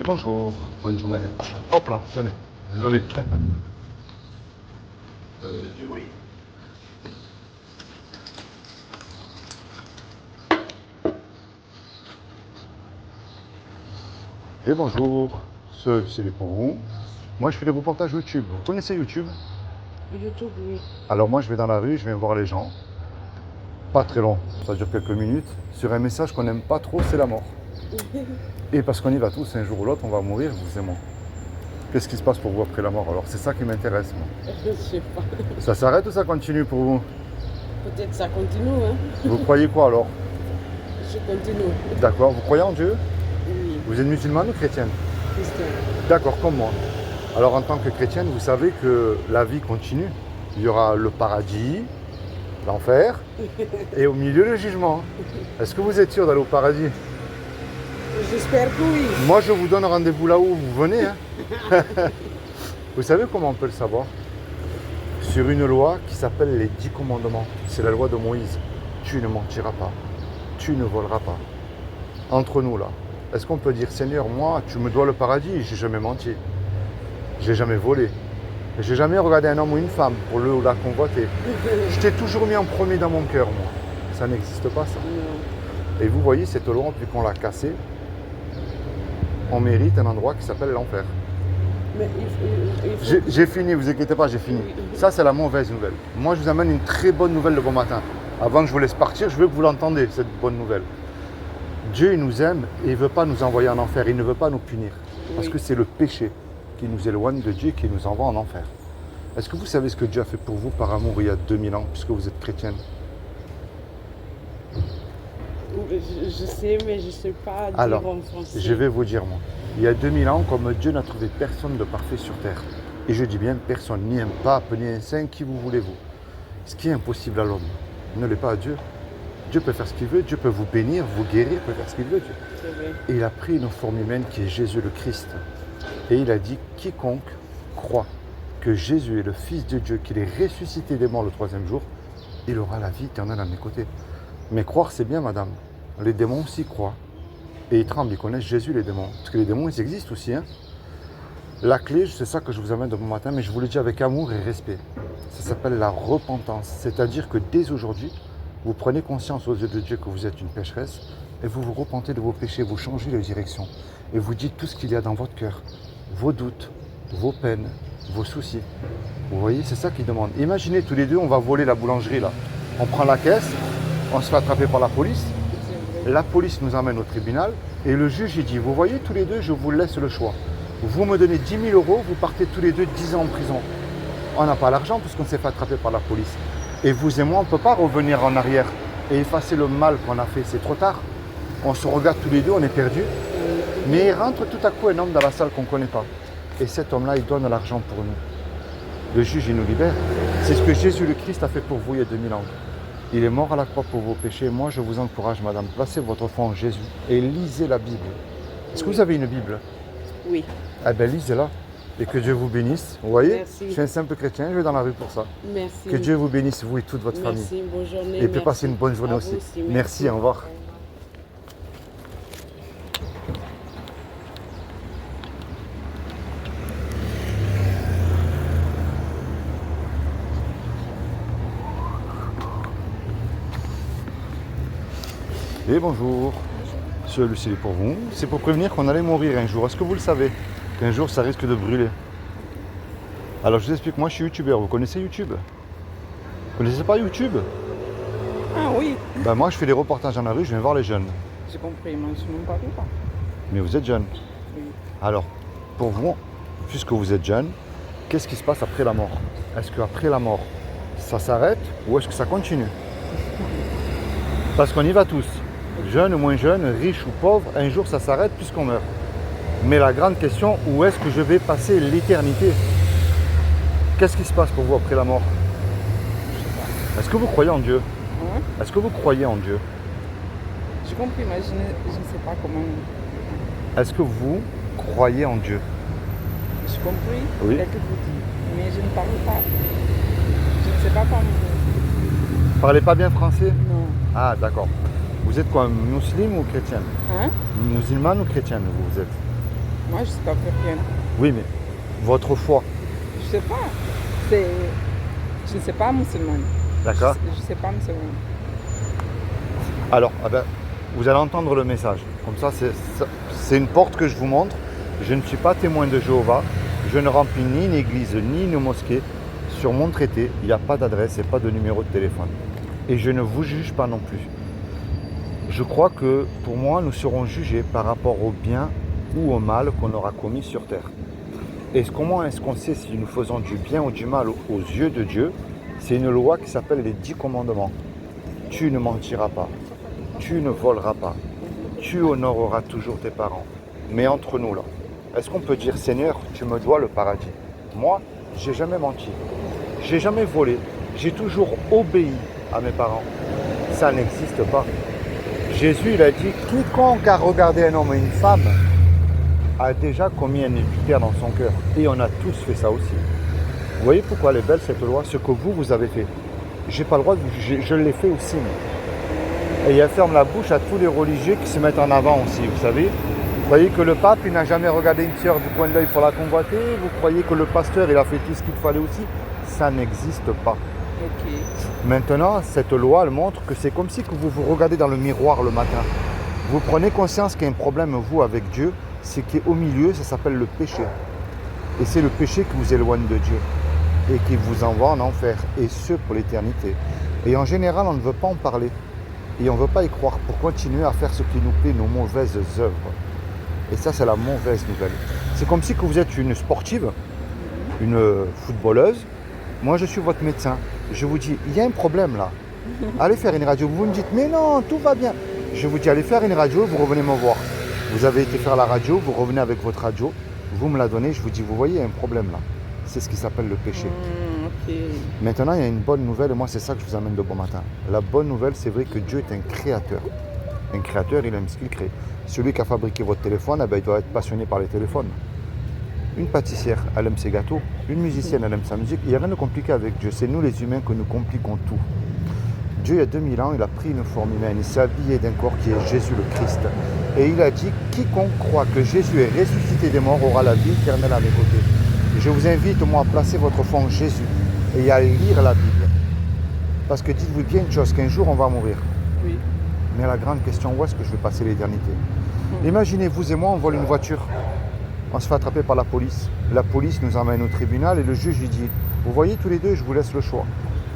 Bonjour, bonne journée. Hop là, venez. Désolé. Oui. Et bonjour, c'est pour vous. Moi je fais des reportages YouTube. Vous connaissez YouTube? YouTube, oui. Alors moi je vais dans la rue, je viens voir les gens. Pas très long, ça dure quelques minutes. Sur un message qu'on n'aime pas trop, c'est la mort. Et parce qu'on y va tous, un jour ou l'autre, on va mourir, vous et moi. Qu'est-ce qui se passe pour vous après la mort? Alors c'est ça qui m'intéresse, moi. Je sais pas. Ça s'arrête ou ça continue pour vous? Peut-être ça continue, hein. Vous croyez quoi alors? Je continue. D'accord, vous croyez en Dieu? Oui, Vous êtes musulmane ou chrétienne? Christian. D'accord, comme moi. Alors en tant que chrétienne, vous savez que la vie continue. Il y aura le paradis, l'enfer et au milieu le jugement. Est-ce que vous êtes sûr d'aller au paradis? J'espère que oui. Moi je vous donne rendez-vous là où vous venez. Hein. Vous savez comment on peut le savoir? Sur une loi qui s'appelle les 10 commandements. C'est la loi de Moïse. Tu ne mentiras pas. Tu ne voleras pas. Entre nous là. Est-ce qu'on peut dire, Seigneur, moi, tu me dois le paradis, j'ai jamais menti. J'ai jamais volé. J'ai jamais regardé un homme ou une femme pour le ou la convoiter. Je t'ai toujours mis en premier dans mon cœur, moi. Ça n'existe pas, ça. Non. Et vous voyez, cette loi, vu qu'on l'a cassée, on mérite un endroit qui s'appelle l'enfer. Mais il faut... J'ai fini, vous inquiétez pas, j'ai fini. Ça, c'est la mauvaise nouvelle. Moi, je vous amène une très bonne nouvelle le bon matin. Avant que je vous laisse partir, je veux que vous l'entendez, cette bonne nouvelle. Dieu, il nous aime et il ne veut pas nous envoyer en enfer, il ne veut pas nous punir. Parce que c'est le péché qui nous éloigne de Dieu et qui nous envoie en enfer. Est-ce que vous savez ce que Dieu a fait pour vous par amour il y a 2000 ans, puisque vous êtes chrétienne? Je sais, mais je ne sais pas dire Alors, en français. je vais vous dire moi. Il y a 2000 ans, comme Dieu n'a trouvé personne de parfait sur terre. Et je dis bien personne, ni un pape, ni un saint, qui vous voulez-vous. Ce qui est impossible à l'homme ne l'est pas à Dieu. Dieu peut faire ce qu'il veut, Dieu peut vous bénir, vous guérir, peut faire ce qu'il veut, Dieu. C'est vrai. Et il a pris une forme humaine qui est Jésus le Christ. Et il a dit, quiconque croit que Jésus est le Fils de Dieu, qu'il est ressuscité des morts le 3e jour, il aura la vie éternelle à mes côtés. Mais croire, c'est bien, madame. Les démons aussi croient. Et ils tremblent, ils connaissent Jésus, les démons. Parce que les démons, ils existent aussi. Hein. La clé, c'est ça que je vous amène de bon matin, mais je vous le dis avec amour et respect. Ça s'appelle la repentance. C'est-à-dire que dès aujourd'hui, vous prenez conscience aux yeux de Dieu que vous êtes une pécheresse et vous vous repentez de vos péchés, vous changez de direction et vous dites tout ce qu'il y a dans votre cœur, vos doutes, vos peines, vos soucis. Vous voyez, c'est ça qu'il demande. Imaginez tous les deux, on va voler la boulangerie là. On prend la caisse, on se fait attraper par la police. La police nous emmène au tribunal et le juge il dit, vous voyez tous les deux, je vous laisse le choix. Vous me donnez 10 000 €, vous partez tous les deux 10 ans en prison. On n'a pas l'argent puisqu'on s'est fait attraper par la police. Et vous et moi, on ne peut pas revenir en arrière et effacer le mal qu'on a fait. C'est trop tard. On se regarde tous les deux, on est perdus. Mais il rentre tout à coup un homme dans la salle qu'on ne connaît pas. Et cet homme-là, il donne l'argent pour nous. Le juge, il nous libère. C'est ce que Jésus le Christ a fait pour vous il y a 2000 ans. Il est mort à la croix pour vos péchés. Moi, je vous encourage, madame, placez votre foi en Jésus et lisez la Bible. Est-ce que vous avez une Bible? Oui. Eh bien, lisez-la. Et que Dieu vous bénisse. Vous voyez, Merci. je suis un simple chrétien, je vais dans la rue pour ça. Merci. Que Dieu vous bénisse, vous et toute votre famille. Merci, bonne journée. Et puis merci. passez une bonne journée À aussi. vous aussi. Merci, au revoir. Et bonjour. Monsieur Lucille pour vous. C'est pour prévenir qu'on allait mourir un jour. Est-ce que vous le savez? Qu'un jour ça risque de brûler. Alors je vous explique, moi je suis youtubeur. Vous connaissez YouTube? Vous connaissez pas YouTube? Ah oui, Ben moi je fais des reportages dans la rue, je viens voir les jeunes. j'ai compris, mais je ne parle pas. Mais vous êtes jeune. Oui. Alors, pour vous, puisque vous êtes jeune, qu'est-ce qui se passe après la mort? Est-ce qu'après la mort, ça s'arrête ou est-ce que ça continue? Parce qu'on y va tous, jeunes ou moins jeunes, riches ou pauvres, un jour ça s'arrête puisqu'on meurt. Mais la grande question, où est-ce que je vais passer l'éternité? Qu'est-ce qui se passe pour vous après la mort? Est-ce que vous croyez en Dieu? Hein? Est-ce que vous croyez en Dieu? J'ai compris, mais je ne sais pas comment. Est-ce que vous croyez en Dieu? J'ai compris Oui. ce que vous dites, mais je ne parle pas. Je ne sais pas comment. Vous parlez pas bien français? Non. Ah d'accord. Vous êtes quoi, musulmane ou chrétienne? Hein? Musulmane ou chrétienne vous êtes? Moi, je ne suis pas africaine. Oui, mais votre foi, Je sais pas. C'est... Je ne sais pas musulmane. d'accord? Je ne sais pas musulmane. Alors, vous allez entendre le message. Comme ça, c'est une porte que je vous montre. Je ne suis pas témoin de Jéhovah. Je ne remplis ni une église, ni une mosquée. Sur mon traité, il n'y a pas d'adresse et pas de numéro de téléphone. Et je ne vous juge pas non plus. Je crois que pour moi, nous serons jugés par rapport au bien ou au mal qu'on aura commis sur terre. Et comment est-ce qu'on sait si nous faisons du bien ou du mal aux yeux de Dieu? C'est une loi qui s'appelle les 10 commandements. Tu ne mentiras pas. Tu ne voleras pas. Tu honoreras toujours tes parents. Mais entre nous là, est-ce qu'on peut dire Seigneur, tu me dois le paradis? Moi, j'ai jamais menti. J'ai jamais volé. J'ai toujours obéi à mes parents. Ça n'existe pas. Jésus, il a dit, quiconque a regardé un homme et une femme a déjà commis un adultère dans son cœur. Et on a tous fait ça aussi. Vous voyez pourquoi elle est belle cette loi? Ce que vous avez fait. J'ai pas le droit de vous juger. Je l'ai fait aussi. Et elle ferme la bouche à tous les religieux qui se mettent en avant aussi, vous savez. Vous croyez que le pape, il n'a jamais regardé une sœur du coin de l'œil pour la convoiter? Vous croyez que le pasteur, il a fait tout ce qu'il fallait aussi? Ça n'existe pas. Ok. Maintenant, cette loi, elle montre que c'est comme si que vous vous regardez dans le miroir le matin. Vous prenez conscience qu'il y a un problème, vous, avec Dieu, c'est qu'au milieu, ça s'appelle le péché. Et c'est le péché qui vous éloigne de Dieu et qui vous envoie en enfer, et ce pour l'éternité. Et en général, on ne veut pas en parler. Et on ne veut pas y croire pour continuer à faire ce qui nous plaît, nos mauvaises œuvres. Et ça, c'est la mauvaise nouvelle. C'est comme si que vous êtes une sportive, une footballeuse. Moi, je suis votre médecin. Je vous dis, il y a un problème là. Allez faire une radio. Vous me dites, mais non, tout va bien. Je vous dis, allez faire une radio, vous revenez me voir. Vous avez été faire la radio, vous revenez avec votre radio. Vous me la donnez, je vous dis, vous voyez, il y a un problème là. C'est ce qui s'appelle le péché. Ok. Maintenant, il y a une bonne nouvelle, et moi, c'est ça que je vous amène de bon matin. La bonne nouvelle, c'est vrai que Dieu est un créateur. Un créateur, il aime ce qu'il crée. Celui qui a fabriqué votre téléphone, il doit être passionné par les téléphones. Une pâtissière, elle aime ses gâteaux. Une musicienne, elle aime sa musique. Il n'y a rien de compliqué avec Dieu. C'est nous, les humains, que nous compliquons tout. Dieu, il y a 2000 ans, il a pris une forme humaine. Il s'est habillé d'un corps qui est Jésus le Christ. Et il a dit, quiconque croit que Jésus est ressuscité des morts aura la vie éternelle à mes côtés. Je vous invite, moi, à placer votre foi en Jésus et à lire la Bible. Parce que dites-vous bien une chose, qu'un jour, on va mourir. Oui. Mais la grande question, où est-ce que je vais passer l'éternité? Imaginez, vous et moi, on vole une voiture. On se fait attraper par la police. La police nous emmène au tribunal et le juge lui dit, vous voyez tous les deux, je vous laisse le choix.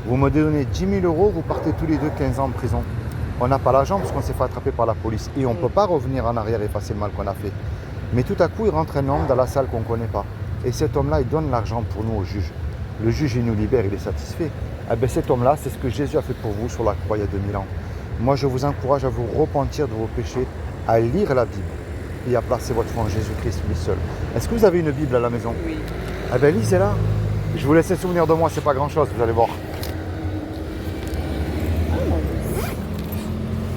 Vous me donnez 10 000 €, vous partez tous les deux 15 ans en prison. On n'a pas l'argent parce qu'on s'est fait attraper par la police. Et on ne peut pas revenir en arrière et effacer le mal qu'on a fait. Mais tout à coup, il rentre un homme dans la salle qu'on ne connaît pas. Et cet homme-là, il donne l'argent pour nous au juge. Le juge, il nous libère, il est satisfait. Eh bien, cet homme-là, c'est ce que Jésus a fait pour vous sur la croix il y a 2000 ans. Moi, je vous encourage à vous repentir de vos péchés, à lire la Bible et à placer votre foi en Jésus-Christ, lui seul. Est-ce que vous avez une Bible à la maison? Oui. Eh bien, lisez-la. Je vous laisse un souvenir de moi, c'est pas grand-chose, vous allez voir.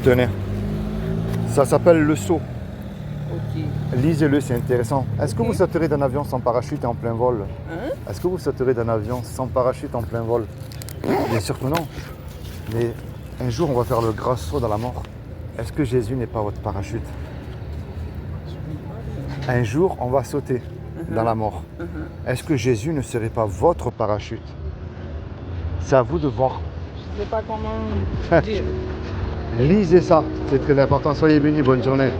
Tenez. Ça s'appelle le sceau. Ok. Lisez-le, c'est intéressant. Est-ce que Ok. vous sauterez d'un avion sans parachute et en plein vol? Hein? Est-ce que vous sauterez d'un avion sans parachute en plein vol? Bien sûr que non. Mais un jour, on va faire le grand saut dans la mort. Est-ce que Jésus n'est pas votre parachute? Un jour, on va sauter dans la mort. Est-ce que Jésus ne serait pas votre parachute? C'est à vous de voir. Je ne sais pas comment dire. Lisez ça, c'est très important. Soyez bénis, bonne journée.